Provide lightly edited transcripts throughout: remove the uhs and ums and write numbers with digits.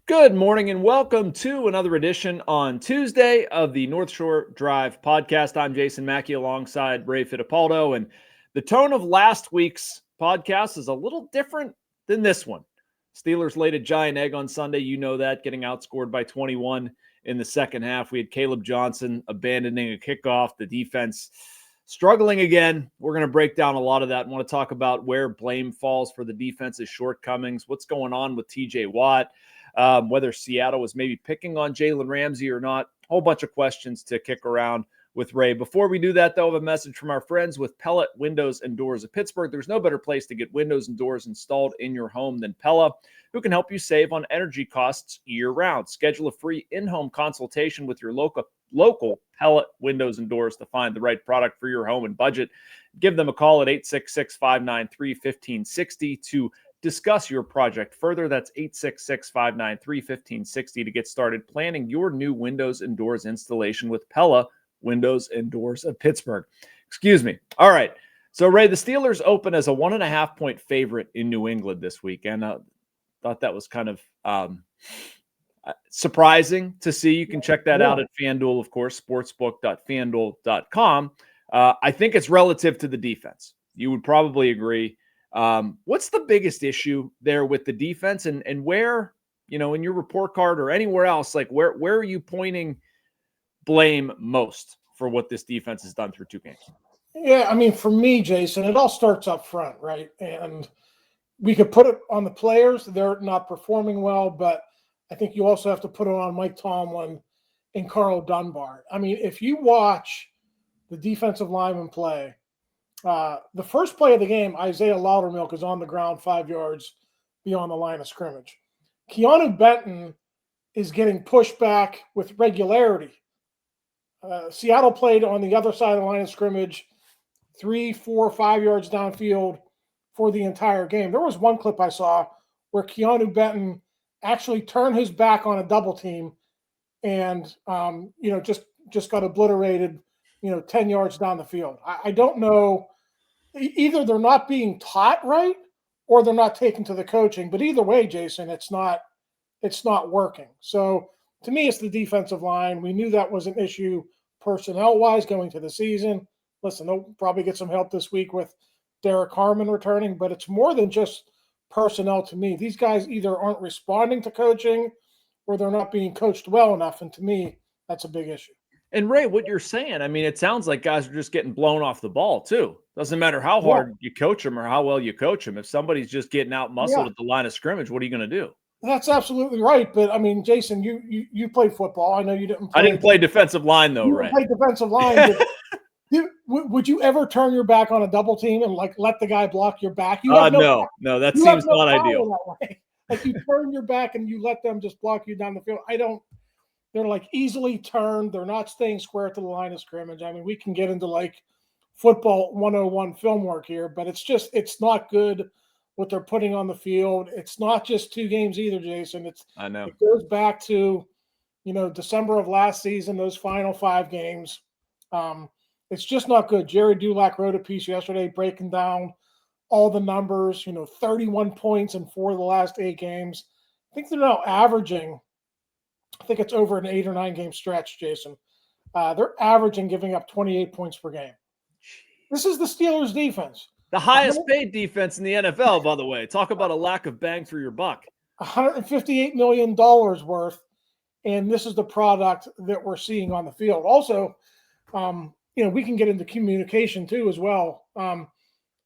Good morning and welcome to another edition on Tuesday of the North Shore Drive podcast. I'm Jason Mackey alongside Ray Fittipaldo, and the tone of last week's podcast is a little different than this one. Steelers laid a giant egg on Sunday. You know that, getting outscored by 21 in the second half. We had Kaleb Johnson abandoning a kickoff. The defense struggling again. We're going to break down a lot of that and want to talk about where blame falls for the defense's shortcomings, what's going on with TJ Watt, whether Seattle was maybe picking on Jalen Ramsey or not. A whole bunch of questions to kick around with Ray. Before we do that, though, I have a message from our friends with Pellet Windows and Doors of Pittsburgh. There's no better place to get windows and doors installed in your home than Pella, who can help you save on energy costs year-round. Schedule a free in-home consultation with your local Pellet Windows and Doors to find the right product for your home and budget. Give them a call at 866-593-1560 to discuss your project further. That's 866-593-1560 to get started planning your new windows and doors installation with Pella Windows and Doors of Pittsburgh. Excuse me. All right. So, Ray, the Steelers open as a 1.5-point favorite in New England this week, and thought that was kind of surprising to see. You can check that out at FanDuel, of course, sportsbook.fanduel.com. I think it's relative to the defense. You would probably agree. What's the biggest issue there with the defense, and where, in your report card or anywhere else, like where are you pointing blame most for what this defense has done through two games? Yeah, I mean, for me, Jason, it all starts up front, right? And we could put it on the players. They're not performing well, but I think you also have to put it on Mike Tomlin and Karl Dunbar. I mean, if you watch the defensive linemen play, the first play of the game, Isaiahh Loudermilk is on the ground 5 yards beyond the line of scrimmage. Keeanu Benton is getting pushed back with regularity. Seattle played on the other side of the line of scrimmage 3, 4, 5 yards downfield for the entire game. There was one clip I saw where Keeanu Benton actually turned his back on a double team and, just got obliterated, 10 yards down the field. I don't know. Either they're not being taught right or they're not taken to the coaching. But either way, Jason, it's not working. So to me, it's the defensive line. We knew that was an issue personnel-wise going to the season. Listen, they'll probably get some help this week with Derrick Harmon returning, but it's more than just personnel to me. These guys either aren't responding to coaching or they're not being coached well enough. And to me, that's a big issue. And Ray, what you're saying, I mean, it sounds like guys are just getting blown off the ball too. Doesn't matter how hard you coach them or how well you coach them. If somebody's just getting out muscled at the line of scrimmage, what are you going to do? That's absolutely right. But I mean, Jason, you played football. I know you didn't. I didn't play defensive line though, Ray. You played defensive line. Would you ever turn your back on a double team and let the guy block your back? No, that seems not ideal. That way. Like you turn your back and you let them just block you down the field. They're like easily turned. They're not staying square to the line of scrimmage. I mean, we can get into like football 101 film work here, but it's not good what they're putting on the field. It's not just 2 games either, Jason. I know. It goes back to, December of last season, those final 5 games. It's just not good. Jerry Dulac wrote a piece yesterday breaking down all the numbers, 31 points in 4 of the last 8 games. I think they're now averaging, I think it's over an 8 or 9 game stretch, Jason. They're averaging giving up 28 points per game. This is the Steelers defense. The highest paid defense in the NFL, by the way. Talk about a lack of bang for your buck. $158 million worth, and this is the product that we're seeing on the field. Also, we can get into communication too as well.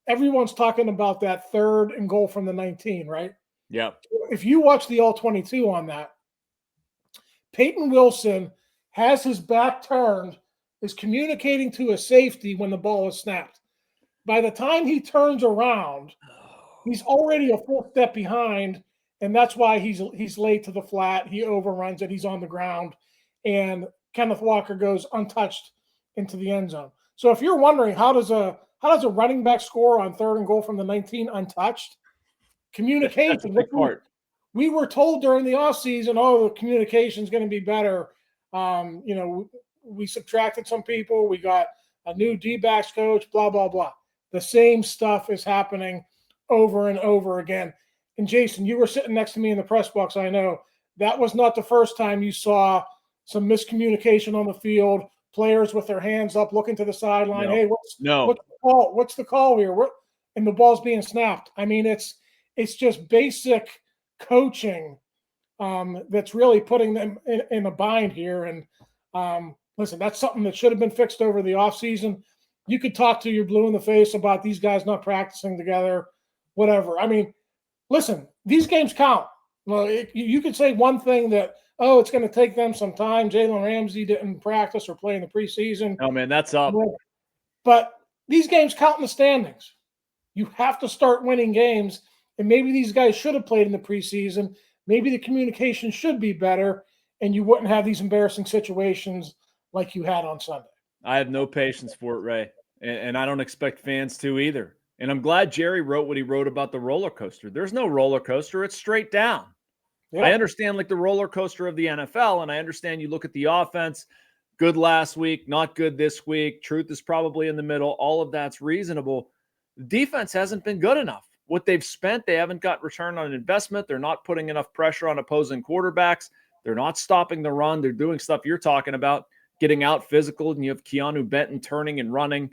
Everyone's talking about that 3rd and goal from the 19, right? Yeah. If you watch the All-22 on that, Peyton Wilson has his back turned, is communicating to a safety when the ball is snapped. By the time he turns around, he's already a full step behind, and that's why he's late to the flat. He overruns it. He's on the ground, and Kenneth Walker goes untouched into the end zone. So if you're wondering how does a running back score on 3rd and goal from the 19 untouched? Communication. That's a big part. We were told during the offseason, the communication is going to be better. We subtracted some people. We got a new D-backs coach, blah, blah, blah. The same stuff is happening over and over again. And Jason, you were sitting next to me in the press box, I know. that was not the first time you saw some miscommunication on the field, players with their hands up, looking to the sideline. No. Hey, what's the call? What's the call here? And the ball's being snapped. I mean, it's just basic coaching that's really putting them in a bind here. And listen, that's something that should have been fixed over the offseason. You could talk to your blue in the face about these guys not practicing together, whatever. I mean, listen, these games count. Well, you could say one thing that, it's going to take them some time. Jalen Ramsey didn't practice or play in the preseason. Oh, man, that's up. But these games count in the standings. You have to start winning games, and maybe these guys should have played in the preseason. Maybe the communication should be better, and you wouldn't have these embarrassing situations like you had on Sunday. I have no patience for it, Ray, and I don't expect fans to either. And I'm glad Jerry wrote what he wrote about the roller coaster. There's no roller coaster. It's straight down. Yeah. I understand like the roller coaster of the NFL, and I understand you look at the offense, good last week, not good this week. Truth is probably in the middle. All of that's reasonable. The defense hasn't been good enough. What they've spent, they haven't got return on investment. They're not putting enough pressure on opposing quarterbacks. They're not stopping the run. They're doing stuff you're talking about, getting out physical, and you have Keeanu Benton turning and running.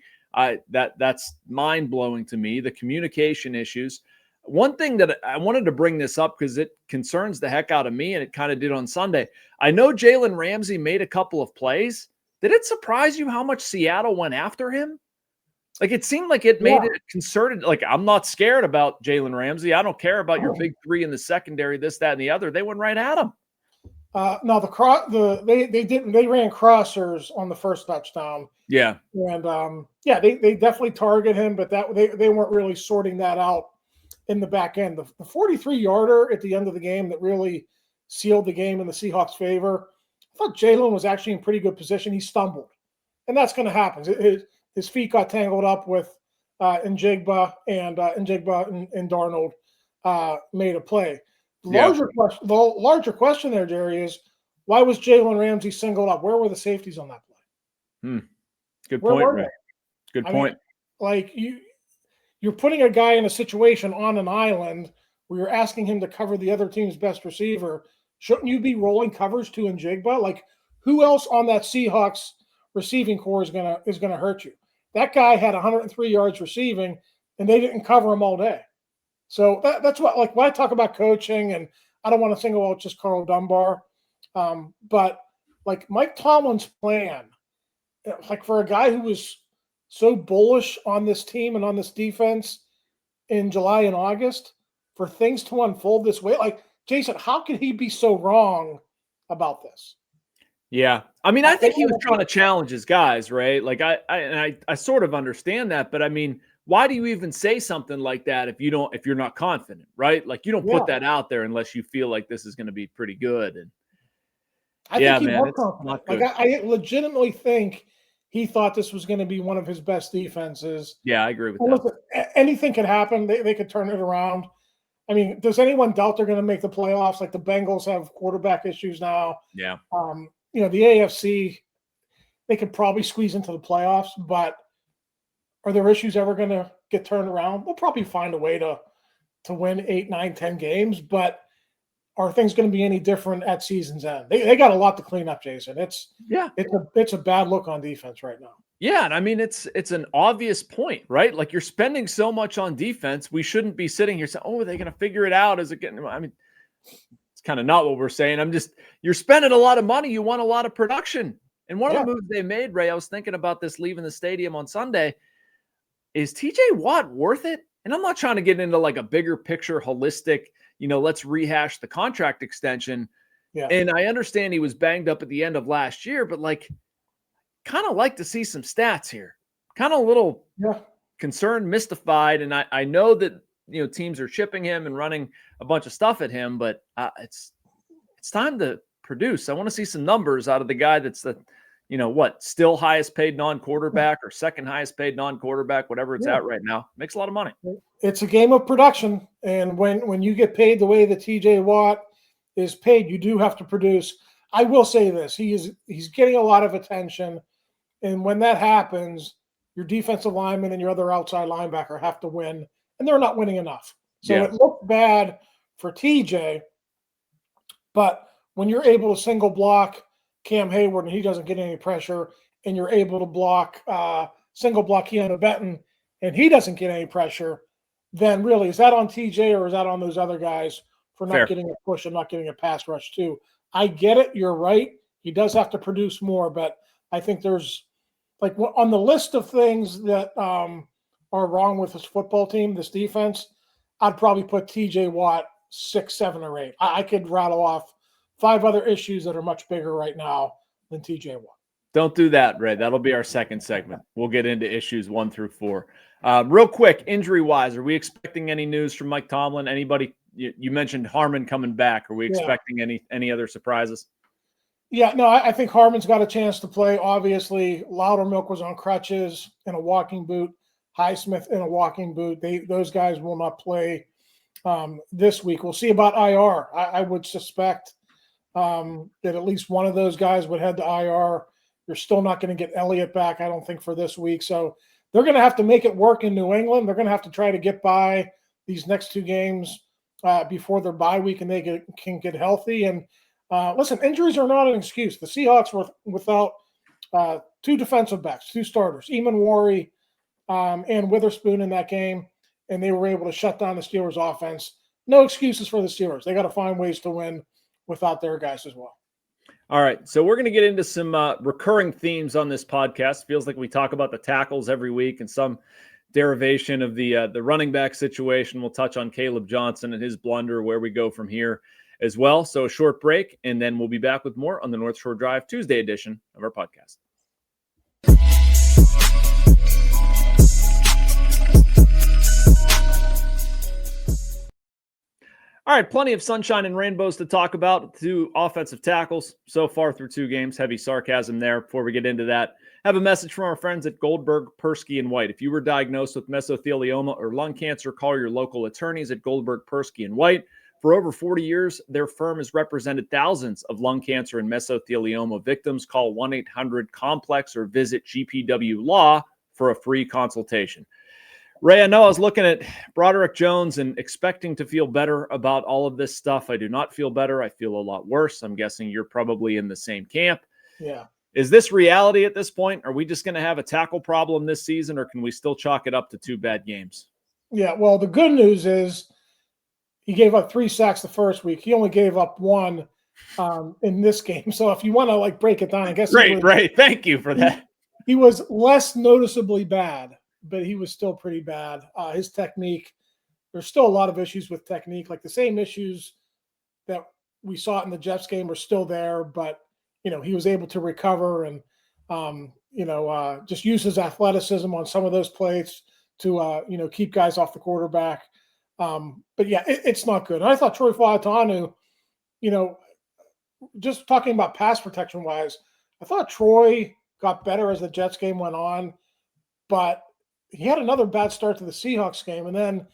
That's mind-blowing to me, the communication issues. One thing that I wanted to bring this up because it concerns the heck out of me, and it kind of did on Sunday. I know Jalen Ramsey made a couple of plays. Did it surprise you how much Seattle went after him? Like, it seemed like it made it concerted. Like, I'm not scared about Jalen Ramsey. I don't care about your big three in the secondary, this, that, and the other. They went right at him. No, they ran crossers on the first touchdown. Yeah. And they definitely target him, but they weren't really sorting that out in the back end. The 43-yarder at the end of the game that really sealed the game in the Seahawks' favor. I thought Jaylen was actually in pretty good position. He stumbled, and that's going to happen. His feet got tangled up with Njigba, and Darnold made a play. The larger question there, Jerry, is why was Jalen Ramsey singled up? Where were the safeties on that play? Good point, Ray. Good point. Like you're putting a guy in a situation on an island where you're asking him to cover the other team's best receiver. Shouldn't you be rolling covers to Njigba? Like, who else on that Seahawks receiving core is gonna hurt you? That guy had 103 yards receiving, and they didn't cover him all day. So that's what, like, when I talk about coaching, and I don't want to single out just Karl Dunbar, but like Mike Tomlin's plan, like for a guy who was so bullish on this team and on this defense in July and August, for things to unfold this way, like, Jason, how could he be so wrong about this? Yeah. I mean, I think he was trying to challenge his guys, right? Like I sort of understand that, but I mean, why do you even say something like that if you're not confident, right? Like, you don't put that out there unless you feel like this is going to be pretty good. And I think he was confident. Like, I legitimately think he thought this was going to be one of his best defenses. Yeah, I agree with that. Listen, anything could happen. They could turn it around. I mean, does anyone doubt they're going to make the playoffs? Like, the Bengals have quarterback issues now. Yeah. The AFC, they could probably squeeze into the playoffs, but are their issues ever going to get turned around? They'll probably find a way to win 8, 9, 10 games, but are things going to be any different at season's end? They got a lot to clean up, Jason. It's a bad look on defense right now. Yeah, and I mean, it's an obvious point, right? Like, you're spending so much on defense, we shouldn't be sitting here saying, "Oh, are they going to figure it out? Is it getting?" I mean, it's kind of not what we're saying. You're spending a lot of money. You want a lot of production. And one of the moves they made, Ray, I was thinking about this leaving the stadium on Sunday. Is TJ Watt worth it? And I'm not trying to get into like a bigger picture, holistic, let's rehash the contract extension. Yeah. And I understand he was banged up at the end of last year, but like, kind of like to see some stats here. Kind of a little concerned, mystified. And I know that, teams are chipping him and running a bunch of stuff at him, but it's time to produce. I want to see some numbers out of the guy that's the, still highest paid non-quarterback or second highest paid non-quarterback, whatever it's at right now. Makes a lot of money. It's a game of production. And when you get paid the way that TJ Watt is paid, you do have to produce. I will say this. He's getting a lot of attention. And when that happens, your defensive lineman and your other outside linebacker have to win, and they're not winning enough. So it looked bad for TJ, but when you're able to single block Cam Heyward and he doesn't get any pressure, and you're able to single block Keeanu Benton and he doesn't get any pressure, then really, is that on TJ or is that on those other guys for not getting a push and not getting a pass rush too? I get it. You're right. He does have to produce more, but I think there's like on the list of things that are wrong with this football team, this defense, I'd probably put TJ Watt 6, 7, or 8. I could rattle off 5 other issues that are much bigger right now than TJ Watt. Don't do that, Ray. That'll be our second segment. We'll get into issues 1 through 4. Real quick, injury-wise, are we expecting any news from Mike Tomlin? Anybody? You mentioned Harmon coming back. Are we expecting any other surprises? Yeah, no, I think Harmon's got a chance to play. Obviously, Loudermilk was on crutches in a walking boot. Highsmith in a walking boot. Those guys will not play this week. We'll see about IR. I would suspect that at least one of those guys would head to IR. You're still not going to get Elliott back, I don't think, for this week. So they're going to have to make it work in New England. They're going to have to try to get by these next 2 games before their bye week and they can get healthy. And listen, injuries are not an excuse. The Seahawks were without 2 defensive backs, 2 starters, Eamon and Witherspoon in that game, and they were able to shut down the Steelers' offense. No excuses for the Steelers. They got to find ways to win without their guys as well. All right, so we're going to get into some recurring themes on this podcast. Feels like we talk about the tackles every week and some derivation of the running back situation. We'll touch on Kaleb Johnson and his blunder, where we go from here as well. So a short break, and then we'll be back with more on the North Shore Drive Tuesday edition of our podcast. All right, plenty of sunshine and rainbows to talk about. 2 offensive tackles so far through 2 games. Heavy sarcasm there. Before we get into that, have a message from our friends at Goldberg, Persky, and White. If you were diagnosed with mesothelioma or lung cancer, call your local attorneys at Goldberg, Persky, and White. For over 40 years, their firm has represented thousands of lung cancer and mesothelioma victims. Call 1-800-COMPLEX or visit GPW Law for a free consultation. Ray, I know I was looking at Broderick Jones and expecting to feel better about all of this stuff. I do not feel better. I feel a lot worse. I'm guessing you're probably in the same camp. Yeah. Is this reality at this point? Are we just going to have a tackle problem this season, or can we still chalk it up to 2 bad games? Yeah, well, the good news is he gave up 3 sacks the first week. He only gave up 1 in this game. So if you want to break it down, I guess. Great, Ray. Thank you for that. He was less noticeably bad, but he was still pretty bad. His technique, there's still a lot of issues with technique. Like the same issues that we saw in the Jets game are still there, but, he was able to recover and, just use his athleticism on some of those plays to, keep guys off the quarterback. But yeah, it's not good. And I thought Troy Fautanu, just talking about pass protection wise, I thought Troy got better as the Jets game went on, but he had another bad start to the Seahawks game, and then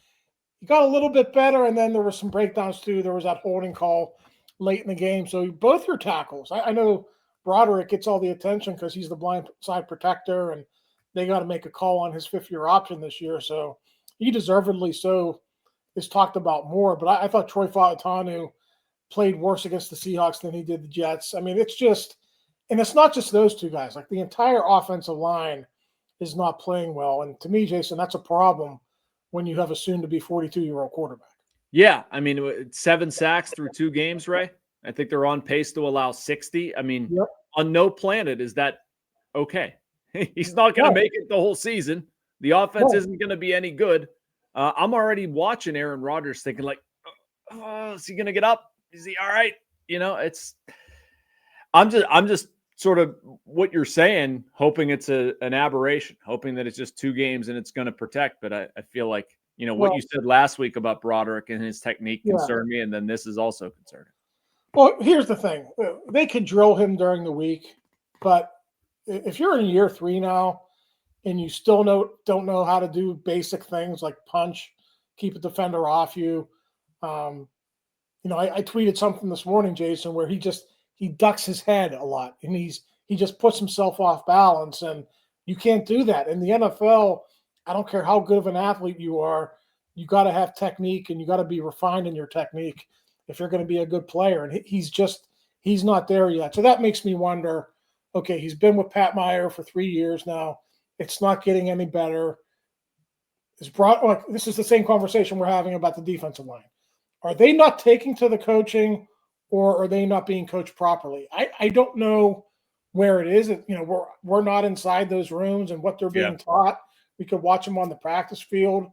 he got a little bit better, and then there were some breakdowns too. There was that holding call late in the game. So both your tackles, I know Broderick gets all the attention because he's the blind side protector, and they got to make a call on his 5th-year option this year. So he deservedly so is talked about more. But I thought Troy Fautanu played worse against the Seahawks than he did the Jets. I mean, it's just – and it's not just those 2 guys. Like the entire offensive line is not playing well. And to me, Jason, that's a problem when you have a soon-to-be 42-year-old quarterback. Yeah, I mean, 7 sacks through 2 games, Ray. I think they're on pace to allow 60. I mean, On no planet is that okay. He's not going to make it the whole season. The offense isn't going to be any good. I'm already watching Aaron Rodgers thinking is he going to get up? Is he all right? I'm just sort of what you're saying, hoping it's an aberration, hoping that it's just 2 games and it's going to protect. But I feel like, what you said last week about Broderick and his technique concerned me, and then this is also concerning. Well, here's the thing. They could drill him during the week, but if you're in year 3 now and you still don't know how to do basic things like punch, keep a defender off you, I tweeted something this morning, Jason, where he ducks his head a lot and he just puts himself off balance, and you can't do that. In the NFL, I don't care how good of an athlete you are, you got to have technique and you got to be refined in your technique if you're going to be a good player. And he he's not there yet. So that makes me wonder, okay, he's been with Pat Meyer for 3 years now. It's not getting any better. This is the same conversation we're having about the defensive line. Are they not taking to the coaching, or are they not being coached properly? I don't know where it is. We're not inside those rooms and what they're being taught. We could watch them on the practice field.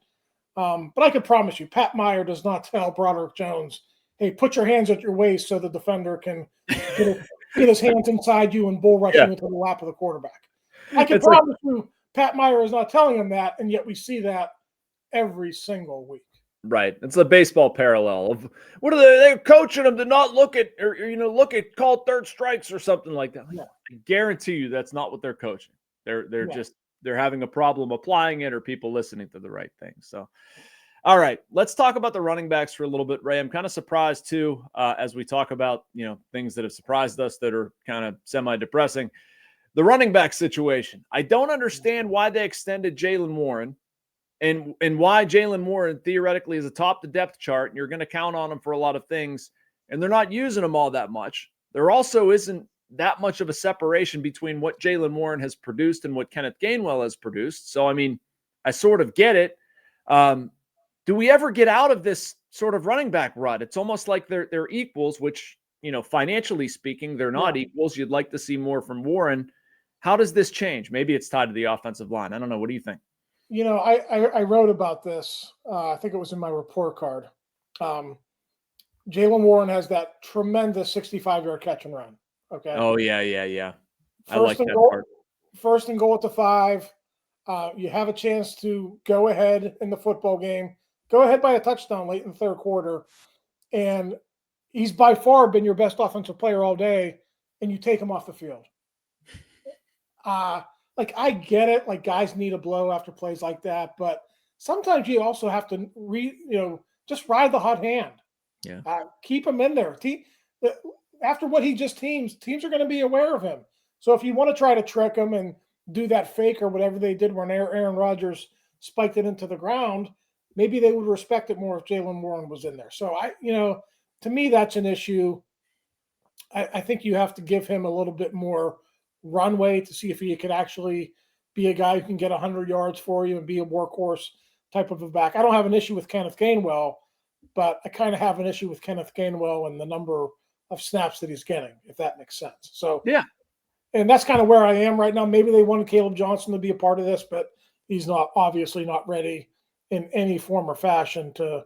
But I could promise you, Pat Meyer does not tell Broderick Jones, hey, put your hands at your waist so the defender can get his hands inside you and bull rush you into the lap of the quarterback. I can promise you Pat Meyer is not telling him that, and yet we see that every single week. Right. It's a baseball parallel of what are they're coaching them to not look at, or look at call third strikes or something like that. Yeah. I guarantee you that's not what they're coaching. They're having a problem applying it, or people listening to the right thing. So, all right, let's talk about the running backs for a little bit, Ray. I'm kind of surprised too, as we talk about, things that have surprised us that are kind of semi-depressing. The running back situation. I don't understand why they extended Jaylen Warren and why Jaylen Warren theoretically is atop the depth chart, and you're going to count on him for a lot of things, and they're not using him all that much. There also isn't that much of a separation between what Jaylen Warren has produced and what Kenneth Gainwell has produced. So, I mean, I sort of get it. Do we ever get out of this sort of running back rut? It's almost like they're equals, which, financially speaking, they're not equals. You'd like to see more from Warren. How does this change? Maybe it's tied to the offensive line. I don't know. What do you think? I wrote about this. I think it was in my report card. Jaylen Warren has that tremendous 65-yard catch and run. Okay. Oh, yeah. I like that part. First and goal at the 5. You have a chance to go ahead in the football game. Go ahead by a touchdown late in the third quarter. And he's by far been your best offensive player all day, and you take him off the field. I get it. Like, guys need a blow after plays like that, but sometimes you also have to just ride the hot hand. Yeah. Keep him in there. After what he just teams are going to be aware of him. So if you want to try to trick him and do that fake or whatever they did when Aaron Rodgers spiked it into the ground, maybe they would respect it more if Jaylen Warren was in there. So to me, that's an issue. I think you have to give him a little bit more runway to see if he could actually be a guy who can get 100 yards for you and be a workhorse type of a back. I don't have an issue with Kenneth Gainwell, but I kind of have an issue with Kenneth Gainwell and the number of snaps that he's getting, if that makes sense. So, yeah. And that's kind of where I am right now. Maybe they wanted Kaleb Johnson to be a part of this, but he's obviously not ready in any form or fashion to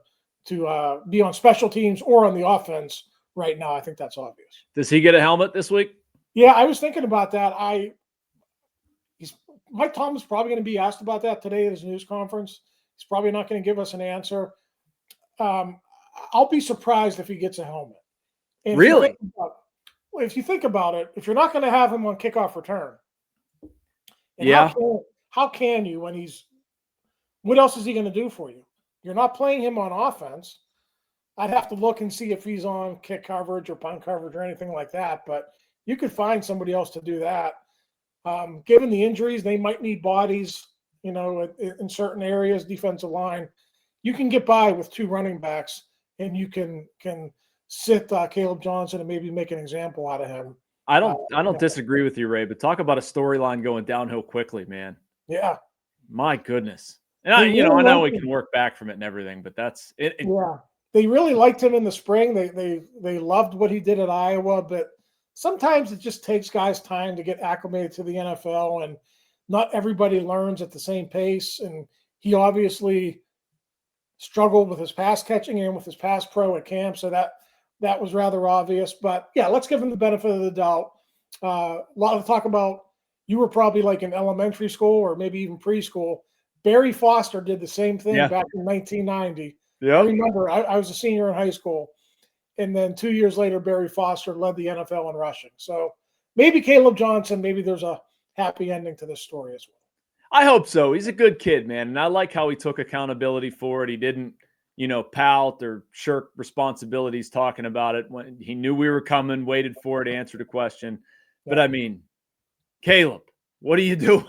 be on special teams or on the offense right now. I think that's obvious. Does he get a helmet this week? Yeah, I was thinking about that. Mike Tomlin's probably going to be asked about that today at his news conference. He's probably not going to give us an answer. I'll be surprised if he gets a helmet. And really? If you think about it, if you're not going to have him on kickoff return, how can you when what else is he going to do for you? You're not playing him on offense. I'd have to look and see if he's on kick coverage or punt coverage or anything like that, but you could find somebody else to do that. Given the injuries, they might need bodies, in certain areas, defensive line. You can get by with 2 running backs, and you can sit Kaleb Johnson and maybe make an example out of him. I don't disagree with you, Ray, but talk about a storyline going downhill quickly, man. Yeah. My goodness. And I know we can work back from it and everything, but that's it. Yeah. They really liked him in the spring. They loved what he did at Iowa, but sometimes it just takes guys time to get acclimated to the NFL, and not everybody learns at the same pace. And he obviously struggled with his pass catching and with his pass pro at camp. So that was rather obvious, but yeah, let's give him the benefit of the doubt. A lot of talk about, you were probably like in elementary school or maybe even preschool. Barry Foster did the same thing back in 1990. Yeah. I remember I was a senior in high school. And then 2 years later, Barry Foster led the NFL in rushing. So maybe Kaleb Johnson, maybe there's a happy ending to this story as well. I hope so. He's a good kid, man. And I like how he took accountability for it. He didn't, pout or shirk responsibilities talking about it when he knew we were coming, waited for it, answered a question. Yeah. But I mean, Kaleb, what are you doing?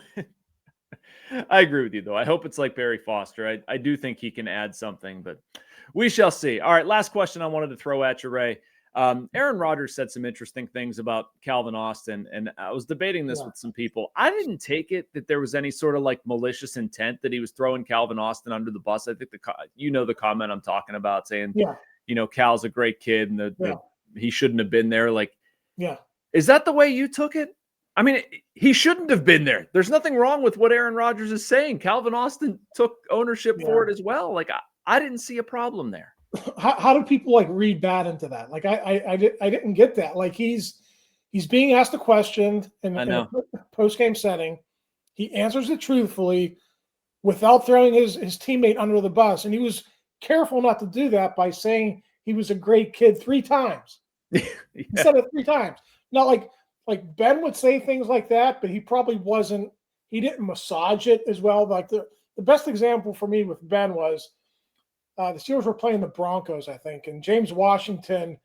I agree with you, though. I hope it's like Barry Foster. I do think he can add something, but we shall see. All right, last question I wanted to throw at you, Ray. Aaron Rodgers said some interesting things about Calvin Austin, and I was debating this with some people. I didn't take it that there was any sort of like malicious intent that he was throwing Calvin Austin under the bus. I think the comment I'm talking about, saying, Cal's a great kid and he shouldn't have been there. Like, is that the way you took it? I mean, he shouldn't have been there. There's nothing wrong with what Aaron Rodgers is saying. Calvin Austin took ownership for it as well. Like, I didn't see a problem there. How do people like read bad into that? Like I didn't get that. Like he's being asked a question in a post-game setting. He answers it truthfully without throwing his teammate under the bus. And he was careful not to do that by saying he was a great kid 3 times. He said it 3 times. Not like Ben would say things like that, but he probably wasn't. He didn't massage it as well. Like the best example for me with Ben was the Steelers were playing the Broncos, I think, and James Washington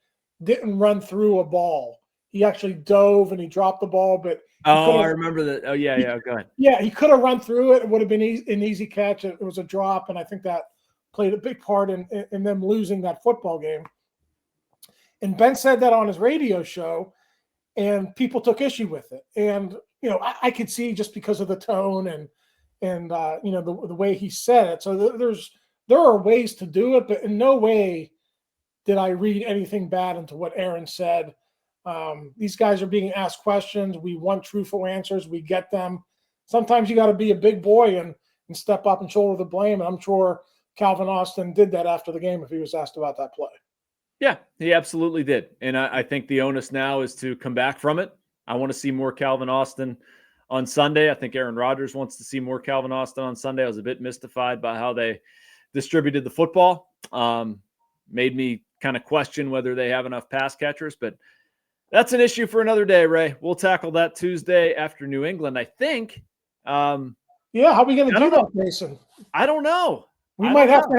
didn't run through a ball. He actually dove and he dropped the ball, but I remember that. Oh yeah, go ahead. Yeah, he could have run through it. It would have been an easy catch. It was a drop, and I think that played a big part in them losing that football game. And Ben said that on his radio show, and people took issue with it. And I could see just because of the tone and the way he said it. So there are ways to do it, but in no way did I read anything bad into what Aaron said. These guys are being asked questions. We want truthful answers. We get them. Sometimes you got to be a big boy and step up and shoulder the blame. And I'm sure Calvin Austin did that after the game if he was asked about that play. Yeah, he absolutely did. And I think the onus now is to come back from it. I want to see more Calvin Austin on Sunday. I think Aaron Rodgers wants to see more Calvin Austin on Sunday. I was a bit mystified by how they distributed the football. Made me kind of question whether they have enough pass catchers, but that's an issue for another day, Ray. We'll tackle that Tuesday after New England, I think. How are we going to do that, Jason? I don't know. We might have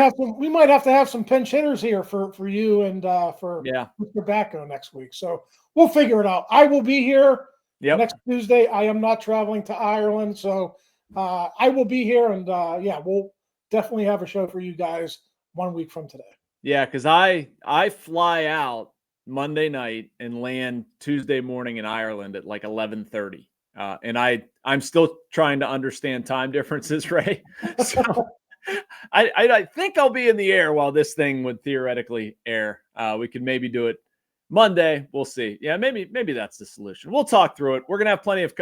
to have some pinch hitters here for you and for Mr. Backo next week. So we'll figure it out. I will be here next Tuesday. I am not traveling to Ireland, so I will be here, and we'll definitely have a show for you guys 1 week from today. Yeah, because I fly out Monday night and land Tuesday morning in Ireland at like 11:30, and I'm still trying to understand time differences, Ray. So I think I'll be in the air while this thing would theoretically air. We could maybe do it Monday. We'll see. Yeah, maybe that's the solution. We'll talk through it. We're going to have plenty of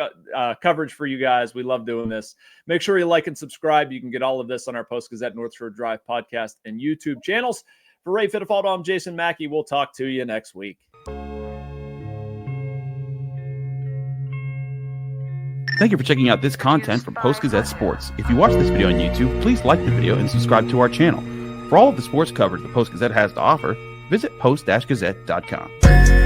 coverage for you guys. We love doing this. Make sure you like and subscribe. You can get all of this on our Post-Gazette North Shore Drive podcast and YouTube channels. For Ray Fittipaldo, I'm Jason Mackey. We'll talk to you next week. Thank you for checking out this content from Post-Gazette Sports. If you watch this video on YouTube, please like the video and subscribe to our channel. For all of the sports coverage the Post-Gazette has to offer, visit post-gazette.com.